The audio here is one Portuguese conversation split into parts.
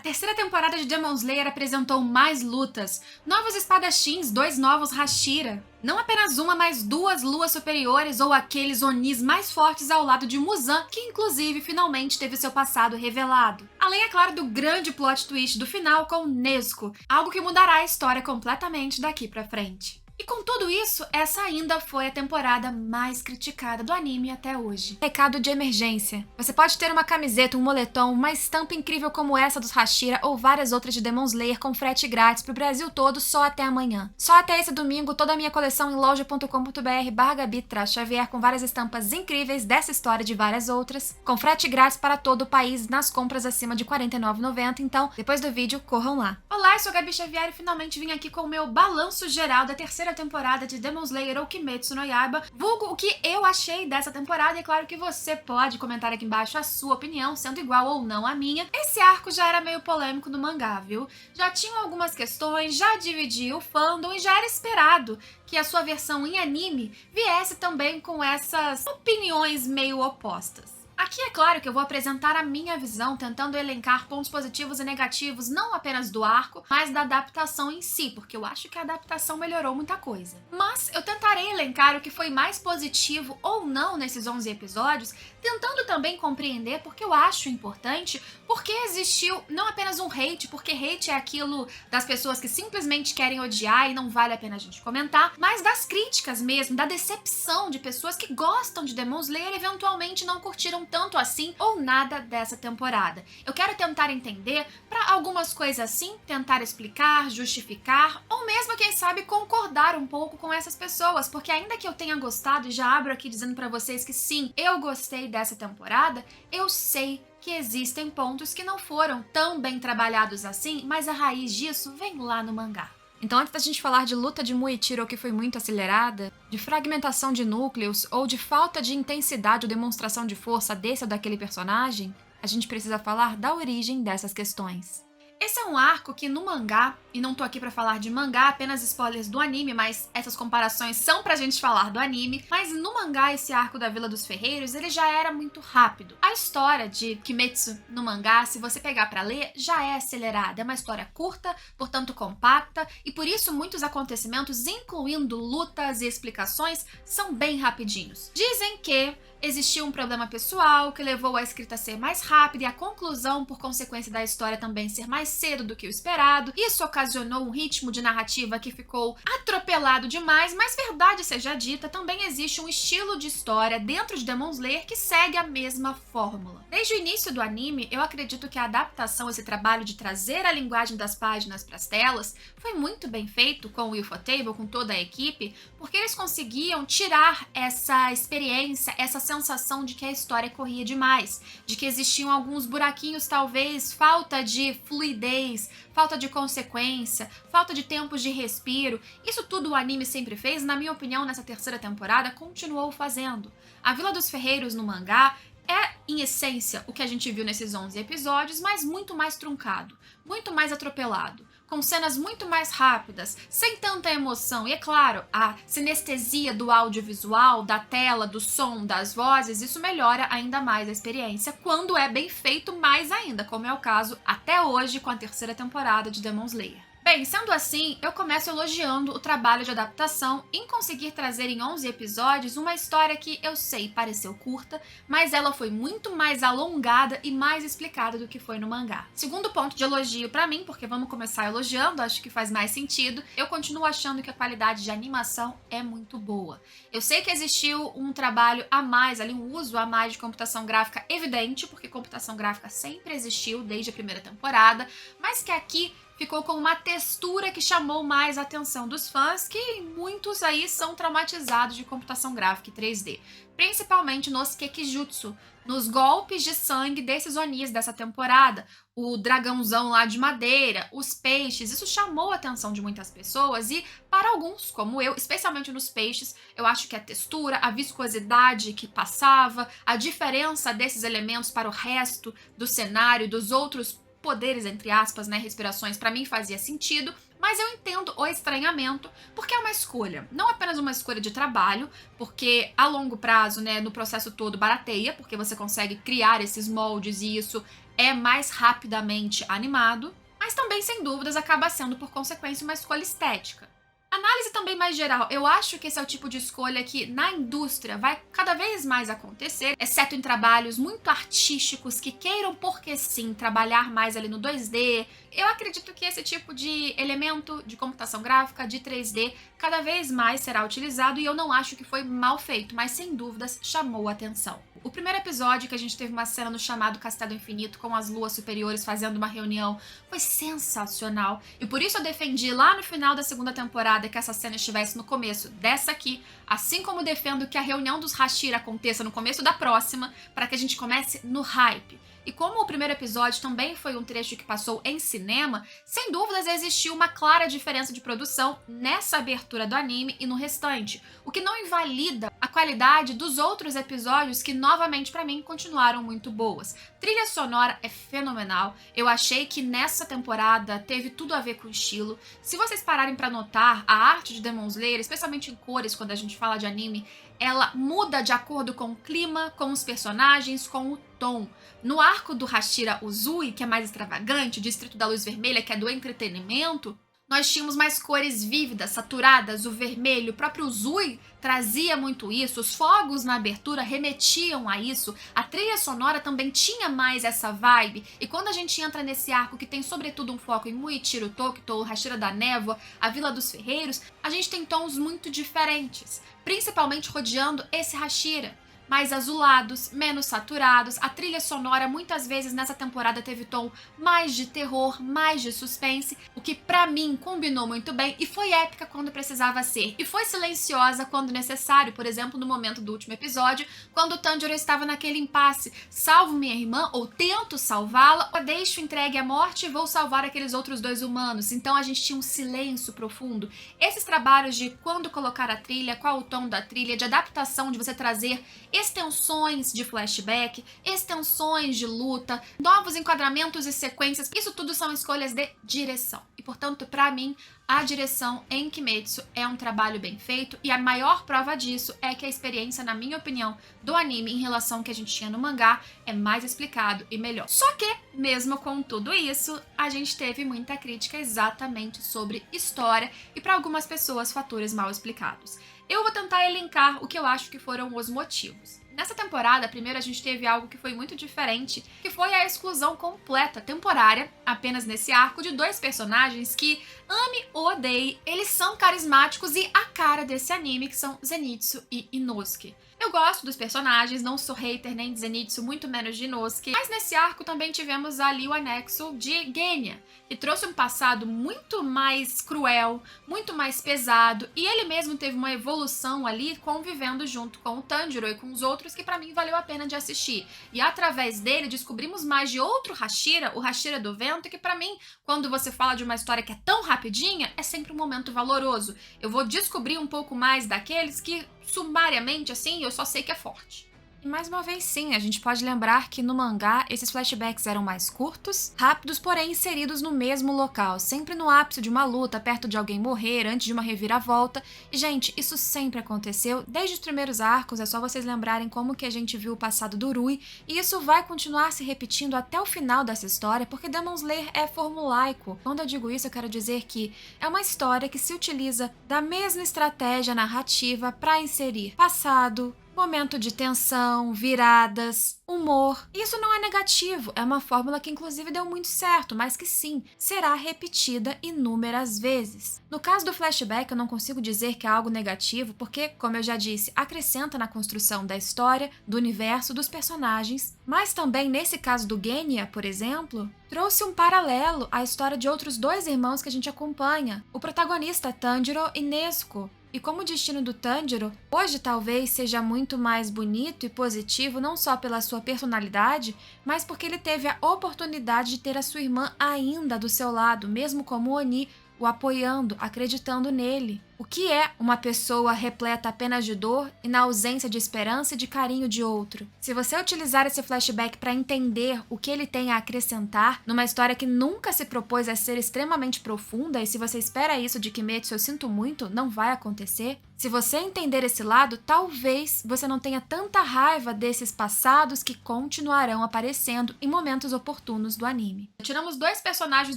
terceira temporada de Demon Slayer apresentou mais lutas, novos espadachins, 2 novos Hashira. Não apenas uma, mas 2 luas superiores ou aqueles Onis mais fortes ao lado de Muzan, que inclusive finalmente teve seu passado revelado. Além, é claro, do grande plot twist do final com Nezuko, algo que mudará a história completamente daqui pra frente. E com tudo isso, essa ainda foi a temporada mais criticada do anime até hoje. Recado de emergência. Você pode ter uma camiseta, um moletom, uma estampa incrível como essa dos Hashira ou várias outras de Demon Slayer com frete grátis pro Brasil todo só até amanhã. Só até esse domingo, toda a minha coleção em loja.com.br/Gabi-Xavier com várias estampas incríveis dessa história e de várias outras, com frete grátis para todo o país nas compras acima de R$ 49,90, então depois do vídeo, corram lá. Olá, eu sou a Gabi Xavier e finalmente vim aqui com o meu balanço geral da terceira temporada de Demon Slayer ou Kimetsu no Yaiba, vulgo o que eu achei dessa temporada, e é claro que você pode comentar aqui embaixo a sua opinião, sendo igual ou não à minha. Esse arco já era meio polêmico no mangá, viu? Já tinham algumas questões, já dividia o fandom e já era esperado que a sua versão em anime viesse também com essas opiniões meio opostas. Aqui é claro que eu vou apresentar a minha visão, tentando elencar pontos positivos e negativos, não apenas do arco, mas da adaptação em si, porque eu acho que a adaptação melhorou muita coisa. Mas eu tentarei elencar o que foi mais positivo ou não nesses 11 episódios, tentando também compreender, porque eu acho importante, porque existiu não apenas um hate, porque hate é aquilo das pessoas que simplesmente querem odiar e não vale a pena a gente comentar, mas das críticas mesmo, da decepção de pessoas que gostam de Demon Slayer e eventualmente não curtiram tanto assim ou nada dessa temporada. Eu quero tentar entender, para algumas coisas assim, tentar explicar, justificar, ou mesmo, quem sabe, concordar um pouco com essas pessoas, porque ainda que eu tenha gostado, e já abro aqui dizendo pra vocês que sim, eu gostei dessa temporada, eu sei que existem pontos que não foram tão bem trabalhados assim, mas a raiz disso vem lá no mangá. Então, antes da gente falar de luta de Muichiro que foi muito acelerada, de fragmentação de núcleos ou de falta de intensidade ou demonstração de força desse ou daquele personagem, a gente precisa falar da origem dessas questões. Esse é um arco que no mangá, e não tô aqui pra falar de mangá, apenas spoilers do anime, mas essas comparações são pra gente falar do anime, mas no mangá esse arco da Vila dos Ferreiros, ele já era muito rápido. A história de Kimetsu no mangá, se você pegar pra ler, já é acelerada, é uma história curta, portanto compacta, e por isso muitos acontecimentos, incluindo lutas e explicações, são bem rapidinhos. Dizem que existiu um problema pessoal que levou a escrita a ser mais rápida e a conclusão, por consequência da história, também ser mais cedo do que o esperado. Isso ocasionou um ritmo de narrativa que ficou atropelado demais, mas verdade seja dita, também existe um estilo de história dentro de Demon Slayer que segue a mesma fórmula. Desde o início do anime, eu acredito que a adaptação, esse trabalho de trazer a linguagem das páginas para as telas, foi muito bem feito com o Ufotable, com toda a equipe, porque eles conseguiam tirar essa experiência, essa sensação de que a história corria demais, de que existiam alguns buraquinhos, talvez, falta de fluidez, falta de consequência, falta de tempos de respiro. Isso tudo o anime sempre fez, na minha opinião, nessa terceira temporada, continuou fazendo. A Vila dos Ferreiros no mangá é, em essência, o que a gente viu nesses 11 episódios, mas muito mais truncado, muito mais atropelado, com cenas muito mais rápidas, sem tanta emoção. E é claro, a sinestesia do audiovisual, da tela, do som, das vozes, isso melhora ainda mais a experiência, quando é bem feito mais ainda, como é o caso até hoje com a terceira temporada de Demon Slayer. Bem, sendo assim, eu começo elogiando o trabalho de adaptação em conseguir trazer em 11 episódios uma história que, eu sei, pareceu curta, mas ela foi muito mais alongada e mais explicada do que foi no mangá. Segundo ponto de elogio pra mim, porque vamos começar elogiando, acho que faz mais sentido, eu continuo achando que a qualidade de animação é muito boa. Eu sei que existiu um trabalho a mais, ali um uso a mais de computação gráfica evidente, porque computação gráfica sempre existiu desde a primeira temporada, mas que aqui ficou com uma textura que chamou mais a atenção dos fãs, que muitos aí são traumatizados de computação gráfica e 3D. Principalmente nos Kekijutsu, nos golpes de sangue desses Onis dessa temporada. O dragãozão lá de madeira, os peixes, isso chamou a atenção de muitas pessoas e, para alguns, como eu, especialmente nos peixes, eu acho que a textura, a viscosidade que passava, a diferença desses elementos para o resto do cenário, dos outros poderes, entre aspas, né, respirações, pra mim fazia sentido, mas eu entendo o estranhamento, porque é uma escolha, não apenas uma escolha de trabalho, porque a longo prazo, né, no processo todo barateia, porque você consegue criar esses moldes e isso é mais rapidamente animado, mas também, sem dúvidas, acaba sendo, por consequência, uma escolha estética. Análise também mais geral, eu acho que esse é o tipo de escolha que na indústria vai cada vez mais acontecer, exceto em trabalhos muito artísticos que queiram, porque sim, trabalhar mais ali no 2D. Eu acredito que esse tipo de elemento de computação gráfica, de 3D, cada vez mais será utilizado e eu não acho que foi mal feito, mas sem dúvidas chamou a atenção. O primeiro episódio, que a gente teve uma cena no chamado Castelo Infinito com as luas superiores fazendo uma reunião, foi sensacional. E por isso eu defendi lá no final da segunda temporada que essa cena estivesse no começo dessa aqui, assim como defendo que a reunião dos Hashira aconteça no começo da próxima, para que a gente comece no hype. E como o primeiro episódio também foi um trecho que passou em cinema, sem dúvidas existiu uma clara diferença de produção nessa abertura do anime e no restante, o que não invalida a qualidade dos outros episódios que, novamente, pra mim, continuaram muito boas. Trilha sonora é fenomenal, eu achei que nessa temporada teve tudo a ver com o estilo. Se vocês pararem pra notar, a arte de Demon Slayer, especialmente em cores, quando a gente fala de anime, ela muda de acordo com o clima, com os personagens, com o tom. No arco do Hashira Uzui, que é mais extravagante, o Distrito da Luz Vermelha, que é do entretenimento, nós tínhamos mais cores vívidas, saturadas, o vermelho, o próprio Uzui trazia muito isso, os fogos na abertura remetiam a isso, a trilha sonora também tinha mais essa vibe, e quando a gente entra nesse arco que tem sobretudo um foco em Muichiro Tokito, o Hashira da Névoa, a Vila dos Ferreiros, a gente tem tons muito diferentes, principalmente rodeando esse Hashira. Mais azulados, menos saturados, a trilha sonora muitas vezes nessa temporada teve tom mais de terror, mais de suspense, o que pra mim combinou muito bem e foi épica quando precisava ser, e foi silenciosa quando necessário, por exemplo, no momento do último episódio, quando o Tanjiro estava naquele impasse, salvo minha irmã ou tento salvá-la, ou deixo entregue à morte e vou salvar aqueles outros dois humanos, então a gente tinha um silêncio profundo. Esses trabalhos de quando colocar a trilha, qual o tom da trilha, de adaptação, de você trazer extensões de flashback, extensões de luta, novos enquadramentos e sequências, isso tudo são escolhas de direção. E, portanto, pra mim, a direção em Kimetsu é um trabalho bem feito e a maior prova disso é que a experiência, na minha opinião, do anime em relação ao que a gente tinha no mangá é mais explicado e melhor. Só que, mesmo com tudo isso, a gente teve muita crítica exatamente sobre história e para algumas pessoas fatores mal explicados. Eu vou tentar elencar o que eu acho que foram os motivos. Nessa temporada, primeiro a gente teve algo que foi muito diferente, que foi a exclusão completa, temporária, apenas nesse arco, de dois personagens que, ame ou odeie, eles são carismáticos e a cara desse anime, que são Zenitsu e Inosuke. Eu gosto dos personagens, não sou hater nem de Zenitsu, muito menos de Inosuke, mas nesse arco também tivemos ali o anexo de Genya, que trouxe um passado muito mais cruel, muito mais pesado, e ele mesmo teve uma evolução ali, convivendo junto com o Tanjiro e com os outros, que pra mim valeu a pena de assistir. E através dele descobrimos mais de outro Hashira, o Hashira do Vento, que pra mim, quando você fala de uma história que é tão rapidinha, é sempre um momento valoroso. Eu vou descobrir um pouco mais daqueles que, sumariamente, assim, eu só sei que é forte. E mais uma vez, sim, a gente pode lembrar que no mangá esses flashbacks eram mais curtos, rápidos, porém inseridos no mesmo local, sempre no ápice de uma luta, perto de alguém morrer, antes de uma reviravolta. E, gente, isso sempre aconteceu, desde os primeiros arcos, é só vocês lembrarem como que a gente viu o passado do Rui, e isso vai continuar se repetindo até o final dessa história, porque Demon Slayer é formulaico. Quando eu digo isso, eu quero dizer que é uma história que se utiliza da mesma estratégia narrativa para inserir passado, momento de tensão, viradas, humor. Isso não é negativo, é uma fórmula que inclusive deu muito certo, mas que sim, será repetida inúmeras vezes. No caso do flashback, eu não consigo dizer que é algo negativo, porque, como eu já disse, acrescenta na construção da história, do universo, dos personagens, mas também, nesse caso do Genya, por exemplo, trouxe um paralelo à história de outros dois irmãos que a gente acompanha, o protagonista Tanjiro e Nezuko. E como o destino do Tanjiro hoje talvez seja muito mais bonito e positivo, não só pela sua personalidade, mas porque ele teve a oportunidade de ter a sua irmã ainda do seu lado, mesmo como Oni, o apoiando, acreditando nele. O que é uma pessoa repleta apenas de dor e na ausência de esperança e de carinho de outro? Se você utilizar esse flashback para entender o que ele tem a acrescentar numa história que nunca se propôs a ser extremamente profunda, e se você espera isso de Kimetsu, eu sinto muito, não vai acontecer. Se você entender esse lado, talvez você não tenha tanta raiva desses passados que continuarão aparecendo em momentos oportunos do anime. Tiramos 2 personagens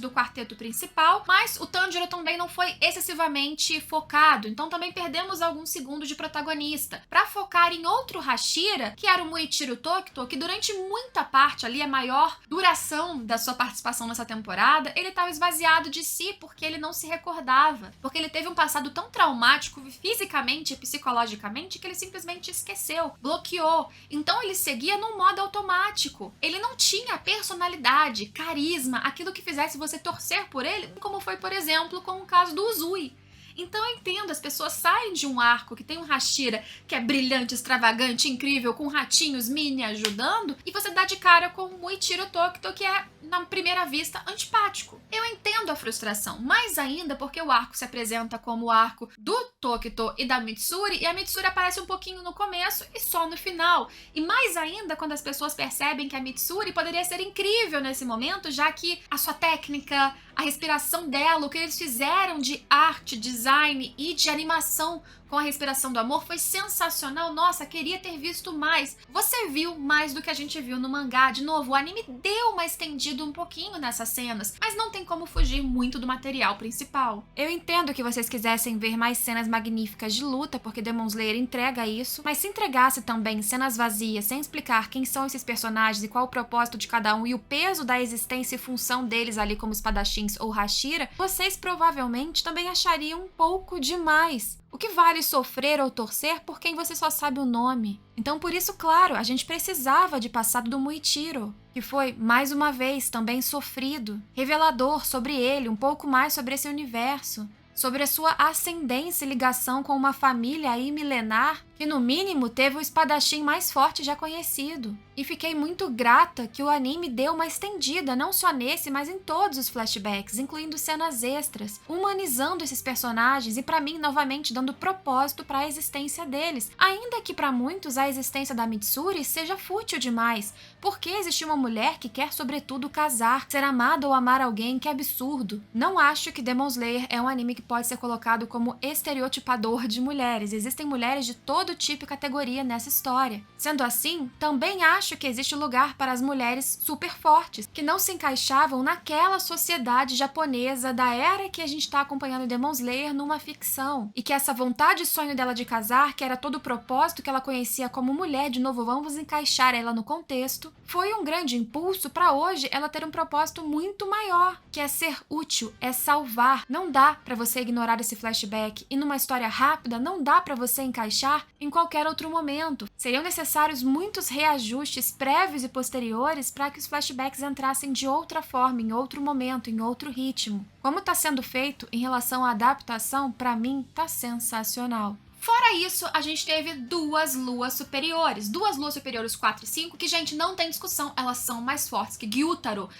do quarteto principal, mas o Tanjiro também não foi excessivamente focado, então também perdemos alguns segundos de protagonista, para focar em outro Hashira, que era o Muichiro Tokito, que durante muita parte ali, a maior duração da sua participação nessa temporada, ele estava esvaziado de si porque ele não se recordava, porque ele teve um passado tão traumático fisicamente e psicologicamente que ele simplesmente esqueceu, bloqueou. Então ele seguia num modo automático. Ele não tinha personalidade, carisma, aquilo que fizesse você torcer por ele, como foi, por exemplo, com o caso do Uzui. Então eu entendo, as pessoas saem de um arco que tem um Hashira que é brilhante, extravagante, incrível, com ratinhos mini ajudando, e você dá de cara com o Muichiro Tokito, que é, na primeira vista, antipático. Eu entendo a frustração, mais ainda porque o arco se apresenta como o arco do Tokito e da Mitsuri, e a Mitsuri aparece um pouquinho no começo e só no final. E mais ainda quando as pessoas percebem que a Mitsuri poderia ser incrível nesse momento, já que a sua técnica, a respiração dela, o que eles fizeram de arte, design e de animação com a respiração do amor foi sensacional. Nossa, queria ter visto mais. Você viu mais do que a gente viu no mangá. De novo, o anime deu uma estendida um pouquinho nessas cenas, mas não tem como fugir muito do material principal. Eu entendo que vocês quisessem ver mais cenas magníficas de luta, porque Demon Slayer entrega isso, mas se entregasse também cenas vazias, sem explicar quem são esses personagens e qual o propósito de cada um e o peso da existência e função deles ali como espadachins ou Hashira, vocês provavelmente também achariam um pouco demais. O que vale sofrer ou torcer por quem você só sabe o nome? Então, por isso, claro, a gente precisava de passado do Muichiro, que foi, mais uma vez, também sofrido, revelador sobre ele, um pouco mais sobre esse universo, sobre a sua ascendência e ligação com uma família aí milenar que, no mínimo, teve o espadachim mais forte já conhecido. E fiquei muito grata que o anime deu uma estendida, não só nesse, mas em todos os flashbacks, incluindo cenas extras, humanizando esses personagens e, pra mim, novamente dando propósito para a existência deles. Ainda que para muitos a existência da Mitsuri seja fútil demais. Por que existe uma mulher que quer, sobretudo, casar, ser amada ou amar alguém? Que absurdo. Não acho que Demon Slayer é um anime que pode ser colocado como estereotipador de mulheres. Existem mulheres de todo tipo e categoria nessa história. Sendo assim, também acho que existe lugar para as mulheres super fortes, que não se encaixavam naquela sociedade japonesa da era que a gente está acompanhando Demon Slayer numa ficção. E que essa vontade e sonho dela de casar, que era todo o propósito que ela conhecia como mulher, de novo, vamos encaixar ela no contexto, foi um grande impulso para hoje ela ter um propósito muito maior, que é ser útil, é salvar. Não dá para você ignorar esse flashback, e numa história rápida não dá para você encaixar em qualquer outro momento. Seriam necessários muitos reajustes prévios e posteriores para que os flashbacks entrassem de outra forma, em outro momento, em outro ritmo. Como está sendo feito em relação à adaptação, para mim, tá sensacional. Fora isso, a gente teve 2 luas superiores. 2 luas superiores 4 e 5, que, gente, não tem discussão, elas são mais fortes que Gyutaro.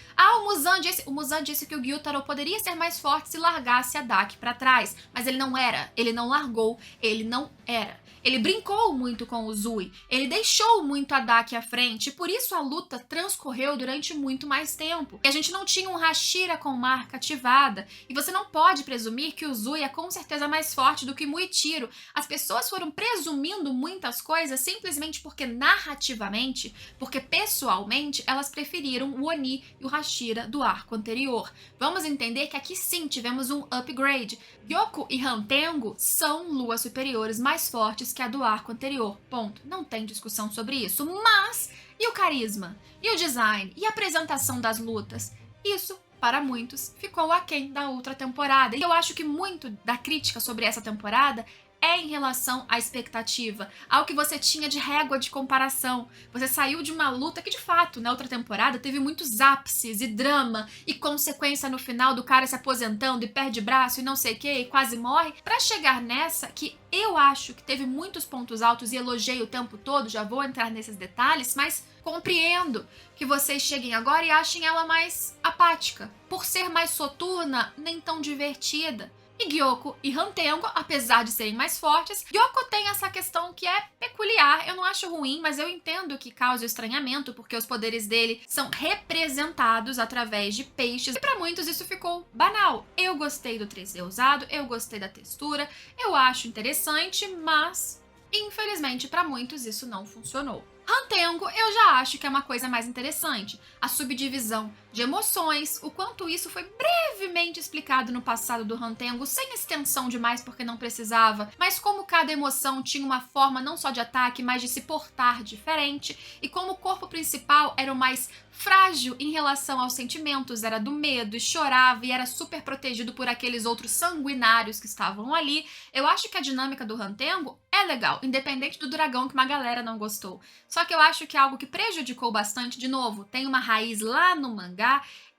O Muzan disse que o Gyutaro poderia ser mais forte se largasse a Daki pra trás, mas ele não era, ele não largou, ele não era. Ele brincou muito com o Uzui, ele deixou muito a Daki à frente, e por isso a luta transcorreu durante muito mais tempo. E a gente não tinha um Hashira com marca ativada, e você não pode presumir que o Uzui é com certeza mais forte do que Muichiro. As pessoas foram presumindo muitas coisas simplesmente porque narrativamente, porque pessoalmente, elas preferiram o Oni e o Hashira do arco anterior. Vamos entender que aqui sim tivemos um upgrade. Gyoko e Hantengo são luas superiores mais fortes que a do arco anterior. Ponto. Não tem discussão sobre isso. Mas, e o carisma? E o design? E a apresentação das lutas? Isso, para muitos, ficou aquém da outra temporada. E eu acho que muito da crítica sobre essa temporada é em relação à expectativa, ao que você tinha de régua de comparação. Você saiu de uma luta que, de fato, na outra temporada teve muitos ápices e drama e consequência no final do cara se aposentando e perde braço e não sei o que e quase morre, pra chegar nessa que eu acho que teve muitos pontos altos e elogiei o tempo todo, já vou entrar nesses detalhes, mas compreendo que vocês cheguem agora e achem ela mais apática, por ser mais soturna, nem tão divertida. E Gyoko e Hantengo, apesar de serem mais fortes, Gyoko tem essa questão que é peculiar. Eu não acho ruim, mas eu entendo que causa estranhamento, porque os poderes dele são representados através de peixes. E para muitos isso ficou banal. Eu gostei do 3D usado, eu gostei da textura, eu acho interessante, mas infelizmente para muitos isso não funcionou. Hantengo eu já acho que é uma coisa mais interessante. A subdivisão de emoções, o quanto isso foi brevemente explicado no passado do Hantengo, sem extensão demais porque não precisava, mas como cada emoção tinha uma forma não só de ataque, mas de se portar diferente, e como o corpo principal era o mais frágil em relação aos sentimentos, era do medo e chorava e era super protegido por aqueles outros sanguinários que estavam ali. Eu acho que a dinâmica do Hantengo é legal, independente do dragão que uma galera não gostou. Só que eu acho que algo que prejudicou bastante, de novo, tem uma raiz lá no mangá,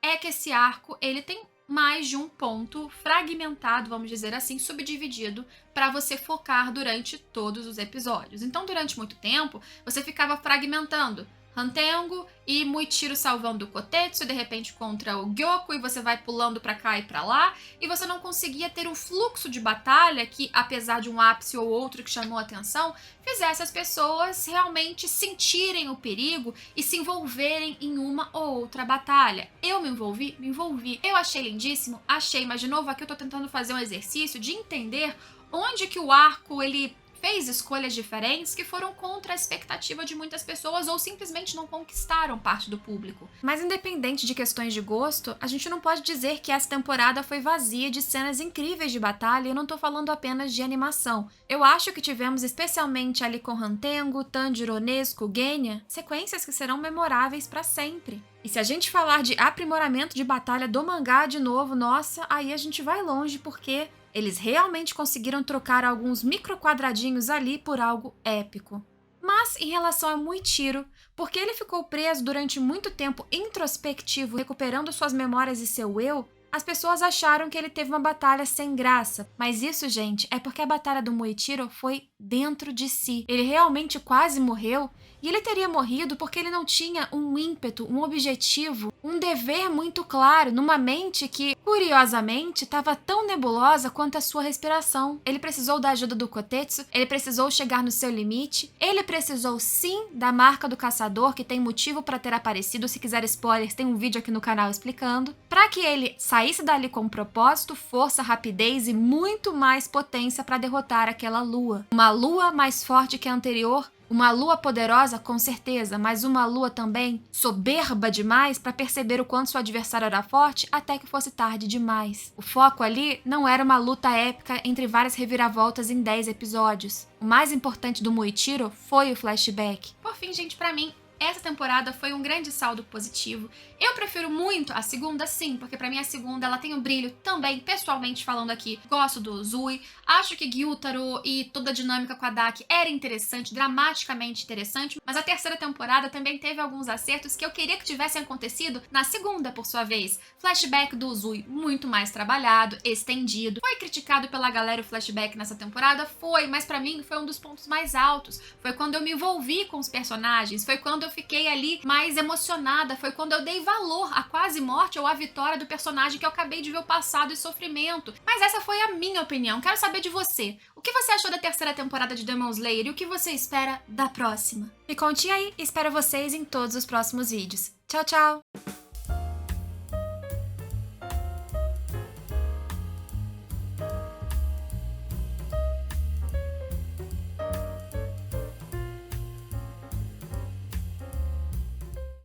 é que esse arco, ele tem mais de um ponto fragmentado, vamos dizer assim, subdividido, para você focar durante todos os episódios. Então, durante muito tempo, você ficava fragmentando Hantengo e Muichiro salvando o Kotetsu, de repente contra o Gyoko, e você vai pulando pra cá e pra lá, e você não conseguia ter um fluxo de batalha que, apesar de um ápice ou outro que chamou a atenção, fizesse as pessoas realmente sentirem o perigo e se envolverem em uma ou outra batalha. Eu me envolvi. Eu achei lindíssimo, achei, mas de novo aqui eu tô tentando fazer um exercício de entender onde que o arco, ele fez escolhas diferentes que foram contra a expectativa de muitas pessoas ou simplesmente não conquistaram parte do público. Mas independente de questões de gosto, a gente não pode dizer que essa temporada foi vazia de cenas incríveis de batalha, e eu não tô falando apenas de animação. Eu acho que tivemos, especialmente ali com Hantengo, Tanjiro, Nezuko, Genya, sequências que serão memoráveis pra sempre. E se a gente falar de aprimoramento de batalha do mangá de novo, nossa, aí a gente vai longe, porque eles realmente conseguiram trocar alguns microquadradinhos ali por algo épico. Mas em relação a Muichiro, porque ele ficou preso durante muito tempo introspectivo, recuperando suas memórias e seu eu, as pessoas acharam que ele teve uma batalha sem graça. Mas isso, gente, é porque a batalha do Muichiro foi dentro de si. Ele realmente quase morreu, e ele teria morrido porque ele não tinha um ímpeto, um objetivo, um dever muito claro, numa mente que, curiosamente, estava tão nebulosa quanto a sua respiração. Ele precisou da ajuda do Kotetsu, ele precisou chegar no seu limite, ele precisou sim da marca do caçador, que tem motivo para ter aparecido. Se quiser spoilers, tem um vídeo aqui no canal explicando, para que ele saísse dali com propósito, força, rapidez e muito mais potência para derrotar aquela lua. Uma lua mais forte que a anterior, uma lua poderosa, com certeza, mas uma lua também soberba demais para perceber o quanto seu adversário era forte até que fosse tarde demais. O foco ali não era uma luta épica entre várias reviravoltas em 10 episódios. O mais importante do Muichiro foi o flashback. Por fim, gente, pra mim, essa temporada foi um grande saldo positivo. Eu prefiro muito a segunda, sim, porque pra mim a segunda ela tem um brilho também, pessoalmente falando aqui. Gosto do Uzui, acho que Gyutaro e toda a dinâmica com a Daki era interessante, dramaticamente interessante, mas a terceira temporada também teve alguns acertos que eu queria que tivessem acontecido na segunda, por sua vez. Flashback do Uzui muito mais trabalhado, estendido. Foi criticado pela galera o flashback nessa temporada? Foi, mas pra mim foi um dos pontos mais altos. Foi quando eu me envolvi com os personagens, foi quando eu fiquei ali mais emocionada, foi quando eu dei valor à quase morte ou à vitória do personagem que eu acabei de ver o passado e sofrimento. Mas essa foi a minha opinião. Quero saber de você. O que você achou da terceira temporada de Demon Slayer e o que você espera da próxima? Me conte aí, espero vocês em todos os próximos vídeos. Tchau, tchau!